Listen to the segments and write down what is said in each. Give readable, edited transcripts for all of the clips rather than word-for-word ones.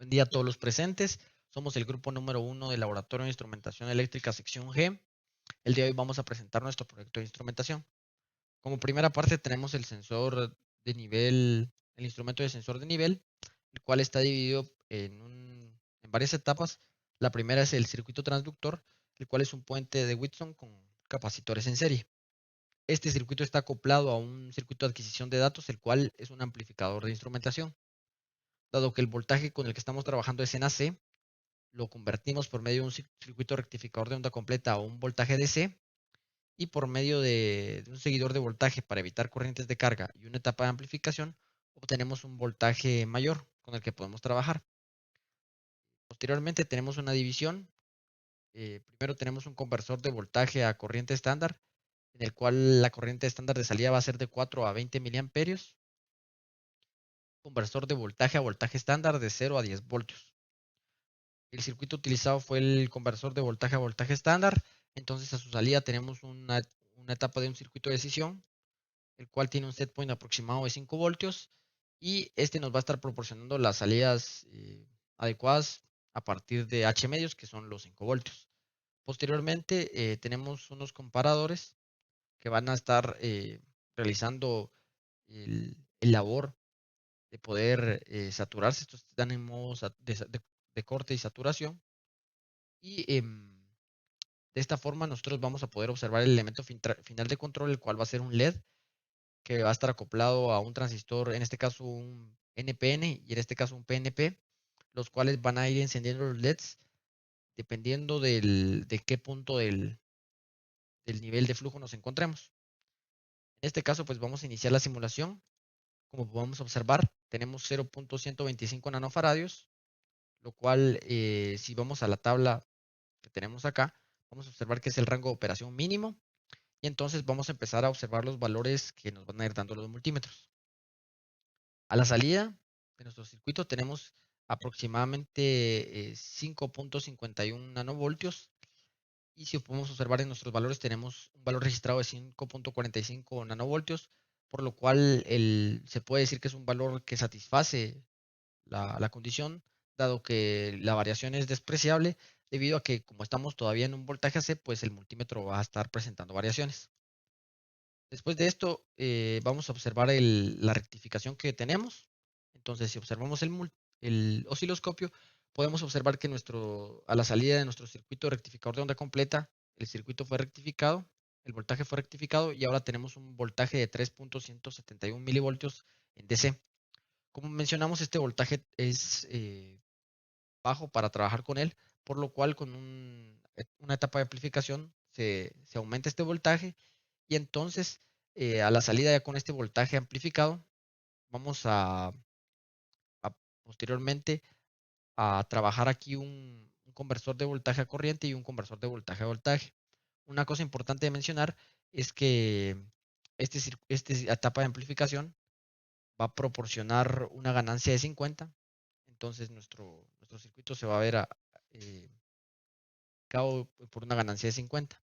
Buen día a todos los presentes. Somos el grupo número 1 del Laboratorio de Instrumentación Eléctrica Sección G. El día de hoy vamos a presentar nuestro proyecto de instrumentación. Como primera parte tenemos el sensor de nivel, el instrumento de sensor de nivel, el cual está dividido en varias etapas. La primera es el circuito transductor, el cual es un puente de Whitson con capacitores en serie. Este circuito está acoplado a un circuito de adquisición de datos, el cual es un amplificador de instrumentación. Dado que el voltaje con el que estamos trabajando es en AC, lo convertimos por medio de un circuito rectificador de onda completa a un voltaje DC y por medio de un seguidor de voltaje para evitar corrientes de carga y una etapa de amplificación, obtenemos un voltaje mayor con el que podemos trabajar. Posteriormente tenemos una división. Primero tenemos un conversor de voltaje a corriente estándar, en el cual la corriente estándar de salida va a ser de 4 a 20 miliamperios. Conversor de voltaje a voltaje estándar de 0 a 10 voltios. El circuito utilizado fue el conversor de voltaje a voltaje estándar. Entonces a su salida tenemos una etapa de un circuito de decisión, el cual tiene un set point aproximado de 5 voltios y este nos va a estar proporcionando las salidas adecuadas a partir de H medios, que son los 5 voltios. Posteriormente tenemos unos comparadores que van a estar realizando el labor de poder saturarse. Estos están en modo de corte y saturación. Y de esta forma nosotros vamos a poder observar el elemento final de control, el cual va a ser un LED que va a estar acoplado a un transistor, en este caso un NPN y en este caso un PNP, los cuales van a ir encendiendo los LEDs dependiendo de qué punto del nivel de flujo nos encontremos. En este caso, pues vamos a iniciar la simulación. Como podemos observar, tenemos 0.125 nanofaradios, lo cual, si vamos a la tabla que tenemos acá, vamos a observar que es el rango de operación mínimo. Y entonces vamos a empezar a observar los valores que nos van a ir dando los multímetros. A la salida de nuestro circuito tenemos aproximadamente 5.51 nanovoltios. Y si podemos observar en nuestros valores, tenemos un valor registrado de 5.45 nanovoltios, por lo cual se puede decir que es un valor que satisface la condición, dado que la variación es despreciable, debido a que como estamos todavía en un voltaje AC, pues el multímetro va a estar presentando variaciones. Después de esto, vamos a observar la rectificación que tenemos. Entonces, si observamos el osciloscopio, podemos observar que a la salida de nuestro circuito rectificador de onda completa, el circuito fue rectificado, el voltaje fue rectificado y ahora tenemos un voltaje de 3.171 milivoltios en DC. Como mencionamos, este voltaje es bajo para trabajar con él, por lo cual con una etapa de amplificación se aumenta este voltaje y entonces a la salida ya con este voltaje amplificado vamos a posteriormente a trabajar aquí un conversor de voltaje a corriente y un conversor de voltaje a voltaje. Una cosa importante de mencionar es que esta etapa de amplificación va a proporcionar una ganancia de 50. Entonces nuestro circuito se va a ver eh, cabo por una ganancia de 50.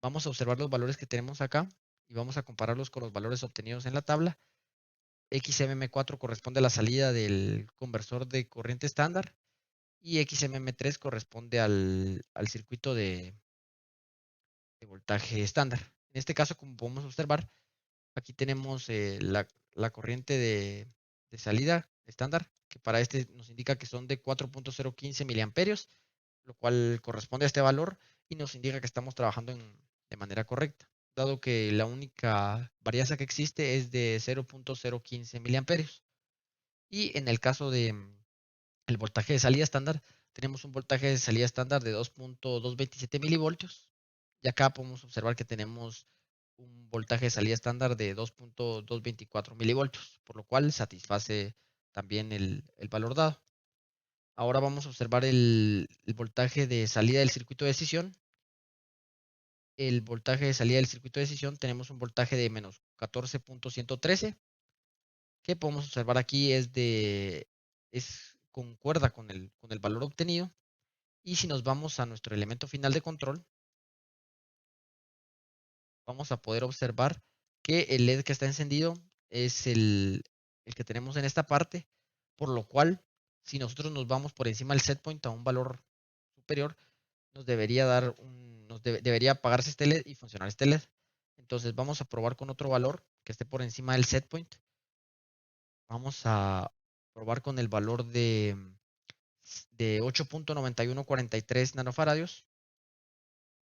Vamos a observar los valores que tenemos acá y vamos a compararlos con los valores obtenidos en la tabla. XMM4 corresponde a la salida del conversor de corriente estándar y XMM3 corresponde al circuito de voltaje estándar. En este caso, como podemos observar, aquí tenemos la corriente de salida estándar, que para este nos indica que son de 4.015 miliamperios, lo cual corresponde a este valor y nos indica que estamos trabajando de manera correcta, dado que la única varianza que existe es de 0.015 miliamperios. Y en el caso de el voltaje de salida estándar, tenemos un voltaje de salida estándar de 2.227 milivoltios. Y acá podemos observar que tenemos un voltaje de salida estándar de 2.224 milivoltios, por lo cual satisface también el valor dado. Ahora vamos a observar el voltaje de salida del circuito de decisión. El voltaje de salida del circuito de decisión tenemos un voltaje de menos 14.113, que podemos observar aquí concuerda con el valor obtenido. Y si nos vamos a nuestro elemento final de control, vamos a poder observar que el LED que está encendido es el que tenemos en esta parte, por lo cual si nosotros nos vamos por encima del set point a un valor superior, nos debería dar debería apagarse este LED y funcionar este LED. Entonces vamos a probar con otro valor que esté por encima del set point. Vamos a probar con el valor de 8.9143 nanofaradios.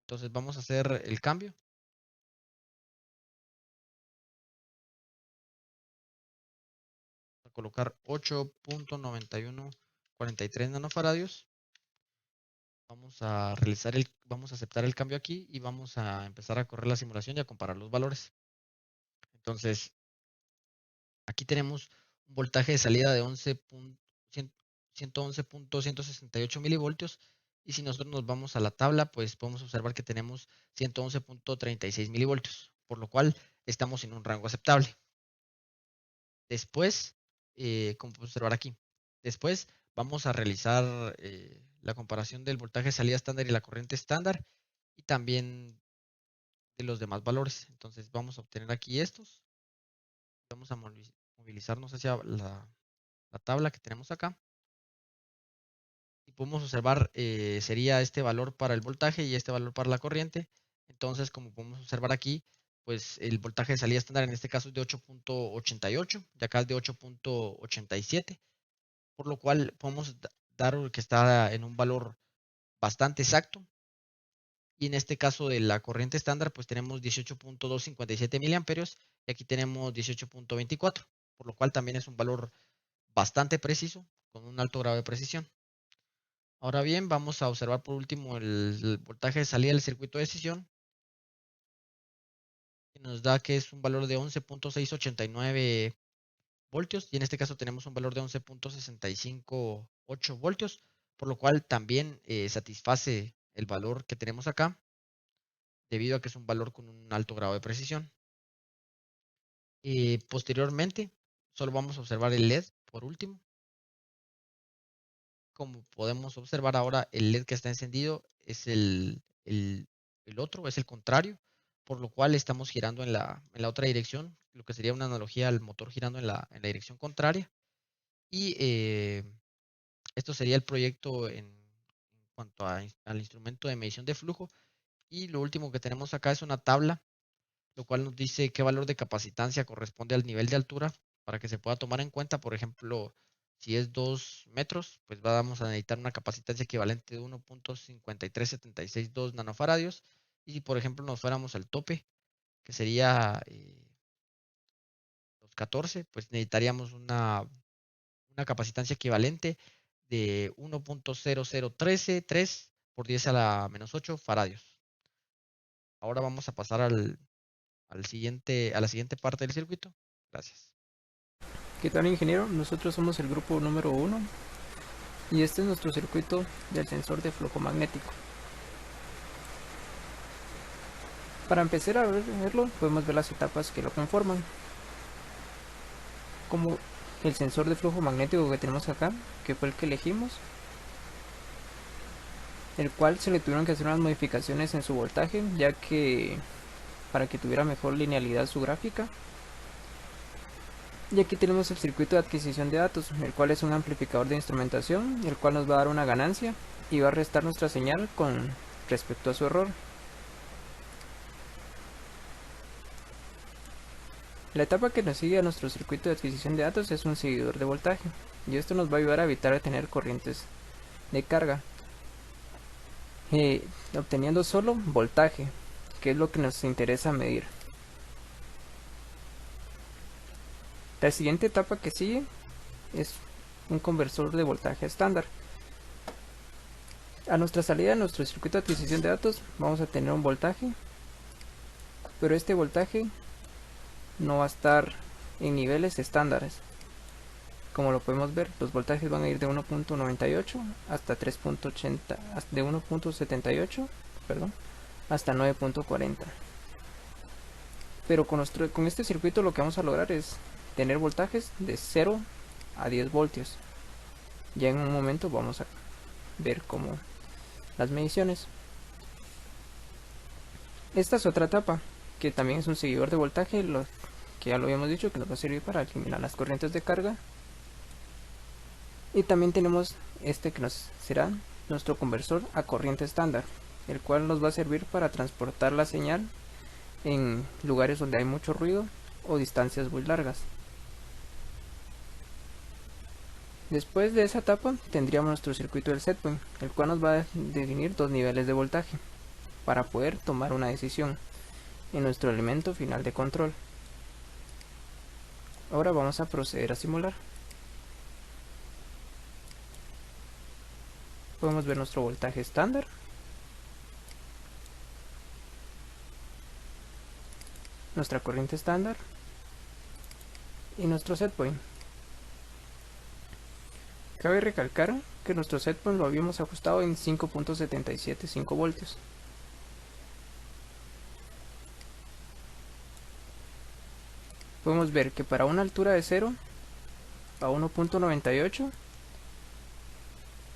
Entonces vamos a hacer el cambio. A colocar 8.9143 nanofaradios. Vamos a vamos a aceptar el cambio aquí y vamos a empezar a correr la simulación y a comparar los valores. Entonces, aquí tenemos un voltaje de salida de 111.168 milivoltios. Y si nosotros nos vamos a la tabla, pues podemos observar que tenemos 111.36 milivoltios, por lo cual estamos en un rango aceptable. Después, como podemos observar aquí, después vamos a realizar la comparación del voltaje de salida estándar y la corriente estándar y también de los demás valores. Entonces vamos a obtener aquí estos. Vamos a movilizarnos hacia la tabla que tenemos acá. Y podemos observar, sería este valor para el voltaje y este valor para la corriente. Entonces, como podemos observar aquí, pues el voltaje de salida estándar en este caso es de 8.88, de acá es de 8.87, por lo cual podemos dar que está en un valor bastante exacto. Y en este caso de la corriente estándar, pues tenemos 18.257 miliamperios y aquí tenemos 18.24, por lo cual también es un valor bastante preciso, con un alto grado de precisión. Ahora bien, vamos a observar por último el voltaje de salida del circuito de decisión, que nos da que es un valor de 11.689 voltios, y en este caso tenemos un valor de 11.658 voltios, por lo cual también satisface el valor que tenemos acá, debido a que es un valor con un alto grado de precisión. Posteriormente, solo vamos a observar el LED por último. Como podemos observar ahora, el LED que está encendido es el otro, es el contrario, por lo cual estamos girando en la otra dirección, lo que sería una analogía al motor girando en la dirección contraria. Y esto sería el proyecto en cuanto al instrumento de medición de flujo. Y lo último que tenemos acá es una tabla, lo cual nos dice qué valor de capacitancia corresponde al nivel de altura para que se pueda tomar en cuenta. Por ejemplo, si es 2 metros, pues vamos a necesitar una capacitancia equivalente de 1.53762 nanofaradios. Y si por ejemplo nos fuéramos al tope, que sería los 14, pues necesitaríamos una capacitancia equivalente de 1.00133 por 10 a la menos 8 faradios. Ahora vamos a pasar a la siguiente parte del circuito. Gracias. ¿Qué tal, ingeniero? Nosotros somos el grupo número 1 y este es nuestro circuito del sensor de flujo magnético. Para empezar a verlo, podemos ver las etapas que lo conforman, como el sensor de flujo magnético que tenemos acá, que fue el que elegimos, el cual se le tuvieron que hacer unas modificaciones en su voltaje, ya que para que tuviera mejor linealidad su gráfica. Y aquí tenemos el circuito de adquisición de datos, el cual es un amplificador de instrumentación, el cual nos va a dar una ganancia y va a restar nuestra señal con respecto a su error. La etapa que nos sigue a nuestro circuito de adquisición de datos es un seguidor de voltaje, y esto nos va a ayudar a evitar tener corrientes de carga, obteniendo solo voltaje, que es lo que nos interesa medir. La siguiente etapa que sigue es un conversor de voltaje estándar. A nuestra salida de nuestro circuito de adquisición de datos vamos a tener un voltaje, pero este voltaje no va a estar en niveles estándares. Como lo podemos ver, los voltajes van a ir de 1.98 hasta 3.80, de 1.78, perdón, hasta 9.40. Pero con este circuito lo que vamos a lograr es tener voltajes de 0 a 10 voltios. Ya en un momento vamos a ver cómo las mediciones. Esta es otra etapa que también es un seguidor de voltaje, que ya lo habíamos dicho que nos va a servir para eliminar las corrientes de carga. Y también tenemos este que nos será nuestro conversor a corriente estándar, el cual nos va a servir para transportar la señal en lugares donde hay mucho ruido o distancias muy largas. Después de esa etapa tendríamos nuestro circuito del setpoint, el cual nos va a definir dos niveles de voltaje para poder tomar una decisión en nuestro elemento final de control. Ahora vamos a proceder a simular. Podemos ver nuestro voltaje estándar, nuestra corriente estándar y nuestro setpoint. Cabe recalcar que nuestro setpoint lo habíamos ajustado en 5.775 voltios. Podemos ver que para una altura de 0 a 1.98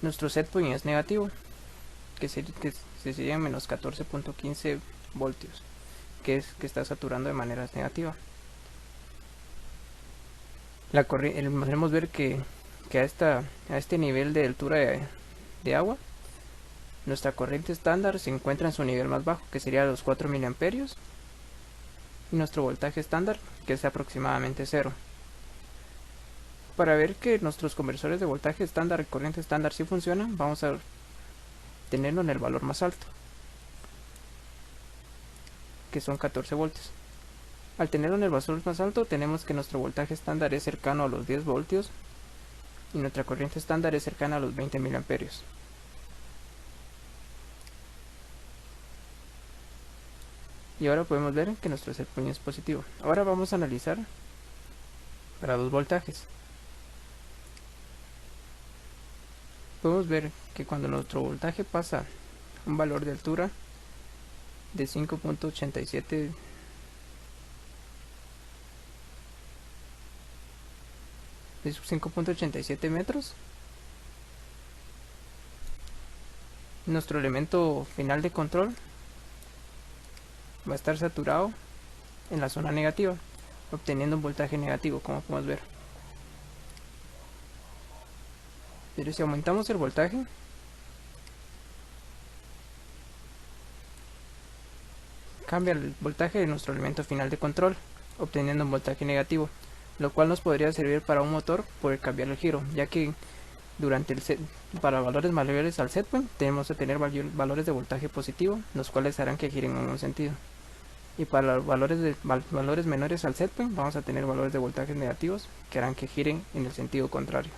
nuestro setpoint es negativo, que sería menos 14.15 voltios, que está saturando de manera negativa. Podemos ver que a este nivel de altura de agua, nuestra corriente estándar se encuentra en su nivel más bajo, que sería los 4 miliamperios, y nuestro voltaje estándar, que es aproximadamente 0. Para ver que nuestros conversores de voltaje estándar y corriente estándar sí funcionan, vamos a tenerlo en el valor más alto, que son 14 voltios. Al tenerlo en el valor más alto, tenemos que nuestro voltaje estándar es cercano a los 10 voltios y nuestra corriente estándar es cercana a los 20 miliamperios. Y ahora podemos ver que nuestro setpoint es positivo. Ahora vamos a analizar para dos voltajes. Podemos ver que cuando nuestro voltaje pasa un valor de altura de 5.87 metros, nuestro elemento final de control va a estar saturado en la zona negativa, obteniendo un voltaje negativo, como podemos ver. Pero si aumentamos el voltaje, cambia el voltaje de nuestro elemento final de control, obteniendo un voltaje negativo, lo cual nos podría servir para un motor poder cambiar el giro, ya que para valores mayores al setpoint tenemos que tener valores de voltaje positivo, los cuales harán que giren en un sentido. Y para los valores menores al setpoint vamos a tener valores de voltajes negativos que harán que giren en el sentido contrario.